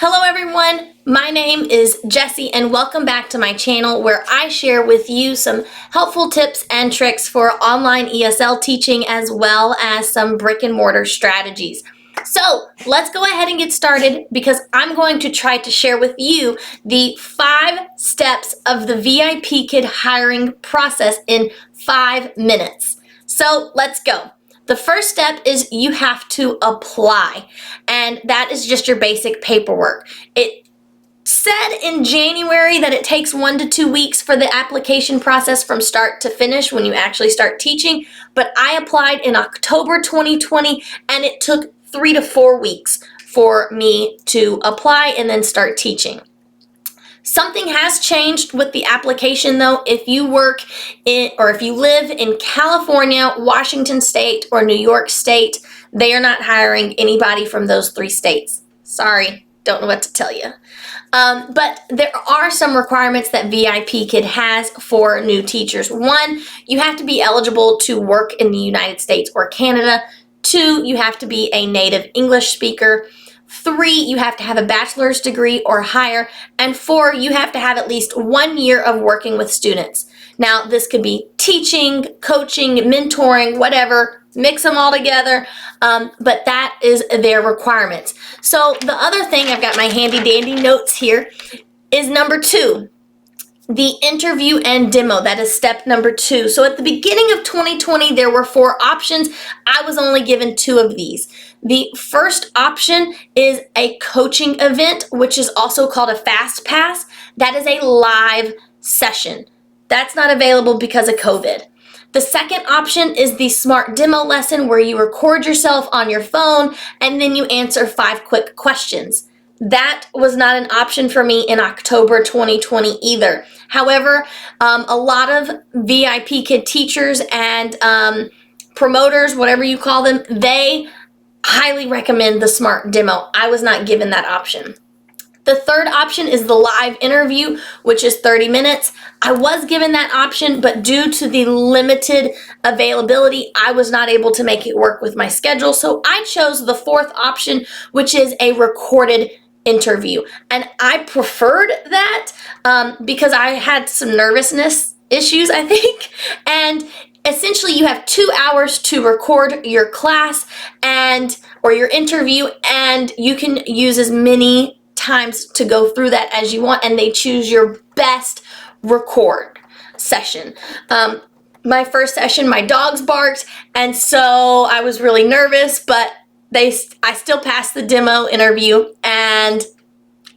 Hello everyone, my name is Jessie and welcome back to my channel where I share with you some helpful tips and tricks for online ESL teaching as well as some brick and mortar strategies. So let's go ahead and get started because I'm going to try to share with you the 5 steps of the VIPKid hiring process in 5 minutes. So let's go. The first step is you have to apply, and that is just your basic paperwork. It said in January that it takes 1 to 2 weeks for the application process from start to finish when you actually start teaching, but I applied in October 2020 and it took 3 to 4 weeks for me to apply and then start teaching. Something has changed with the application though. If you work in or if you live in California, Washington State, or New York State, they are not hiring anybody from those 3 states. Sorry, don't know what to tell you. But there are some requirements that VIPKid has for new teachers. 1, you have to be eligible to work in the United States or Canada. 2, you have to be a native English speaker. 3, you have to have a bachelor's degree or higher, and 4, you have to have at least 1 year of working with students. Now, this could be teaching, coaching, mentoring, whatever, mix them all together, but that is their requirements. So the other thing, I've got my handy dandy notes here, is number 2. The interview and demo, that is step number 2. So at the beginning of 2020, there were 4 options. I was only given 2 of these. The first option is a coaching event, which is also called a fast pass. That is a live session. That's not available because of COVID. The second option is the smart demo lesson where you record yourself on your phone and then you answer 5 quick questions. That was not an option for me in October 2020 either. However, a lot of VIPKid teachers and promoters, whatever you call them, they highly recommend the smart demo. I was not given that option. The third option is the live interview, which is 30 minutes. I was given that option, but due to the limited availability, I was not able to make it work with my schedule. So I chose the 4th option, which is a recorded interview. And I preferred that because I had some nervousness issues, I think. And essentially you have 2 hours to record your class or your interview, and you can use as many times to go through that as you want, and they choose your best record session. My first session, my dogs barked, and so I was really nervous, but I still passed the demo interview, and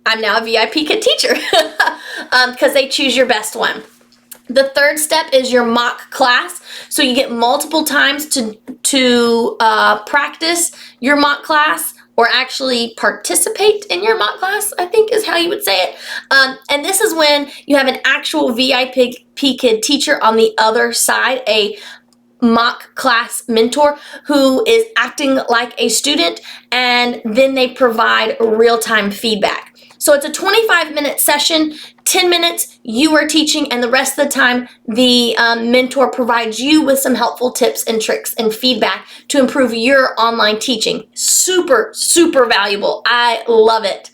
I'm now a VIPKid teacher because they choose your best one. The third step is your mock class. So you get multiple times to practice your mock class, or actually participate in your mock class, I think is how you would say it. And this is when you have an actual VIPKid teacher on the other side, a mock class mentor who is acting like a student, and then they provide real-time feedback. So it's a 25-minute session, 10 minutes you are teaching, and the rest of the time the mentor provides you with some helpful tips and tricks and feedback to improve your online teaching. Super, super valuable. I love it.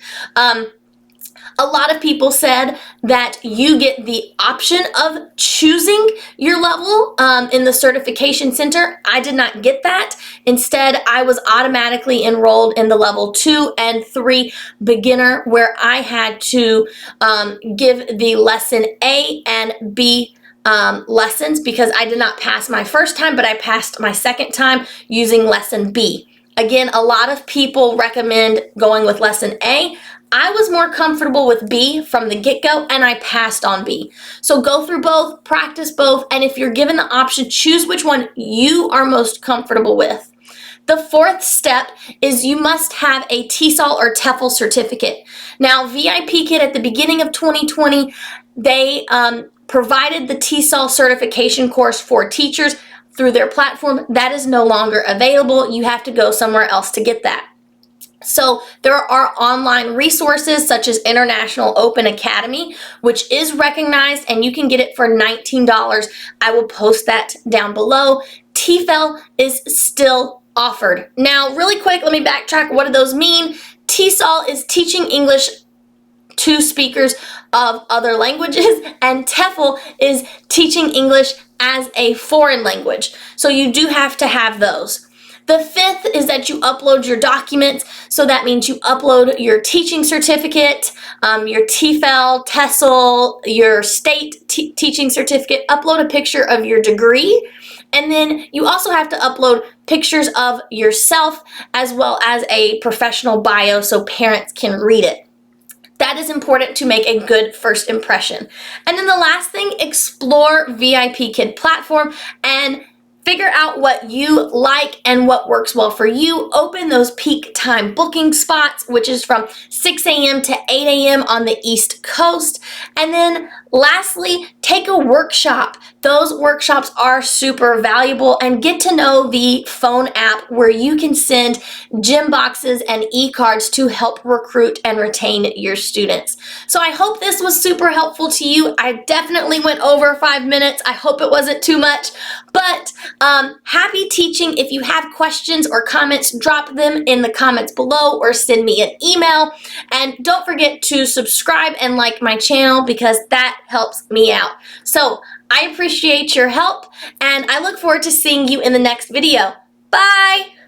A lot of people said that you get the option of choosing your level in the certification center. I did not get that. Instead, I was automatically enrolled in the level 2 and 3 beginner, where I had to give the lesson A and B lessons because I did not pass my first time, but I passed my second time using lesson B. Again, a lot of people recommend going with lesson A. I was more comfortable with B from the get-go, and I passed on B. So go through both, practice both, and if you're given the option, choose which one you are most comfortable with. The 4th step is you must have a TESOL or TEFL certificate. Now, VIPKid at the beginning of 2020, they provided the TESOL certification course for teachers through their platform. That is no longer available. You have to go somewhere else to get that. So there are online resources such as International Open Academy, which is recognized, and you can get it for $19. I will post that down below. TEFL is still offered. Now, really quick, let me backtrack. What do those mean? TESOL is teaching English to speakers of other languages, and TEFL is teaching English as a foreign language. So you do have to have those. The fifth is that you upload your documents. So that means you upload your teaching certificate, your TEFL, TESOL, your state teaching certificate, upload a picture of your degree, and then you also have to upload pictures of yourself as well as a professional bio so parents can read it. That is important to make a good first impression. And then the last thing, explore VIPKid platform and figure out what you like and what works well for you. Open those peak time booking spots, which is from 6 a.m. to 8 a.m. on the East Coast. And then lastly, take a workshop. Those workshops are super valuable, and get to know the phone app where you can send gym boxes and e-cards to help recruit and retain your students. So I hope this was super helpful to you. I definitely went over 5 minutes. I hope it wasn't too much, but happy teaching. If you have questions or comments, drop them in the comments below or send me an email. And don't forget to subscribe and like my channel because that helps me out. So I appreciate your help, and I look forward to seeing you in the next video. Bye!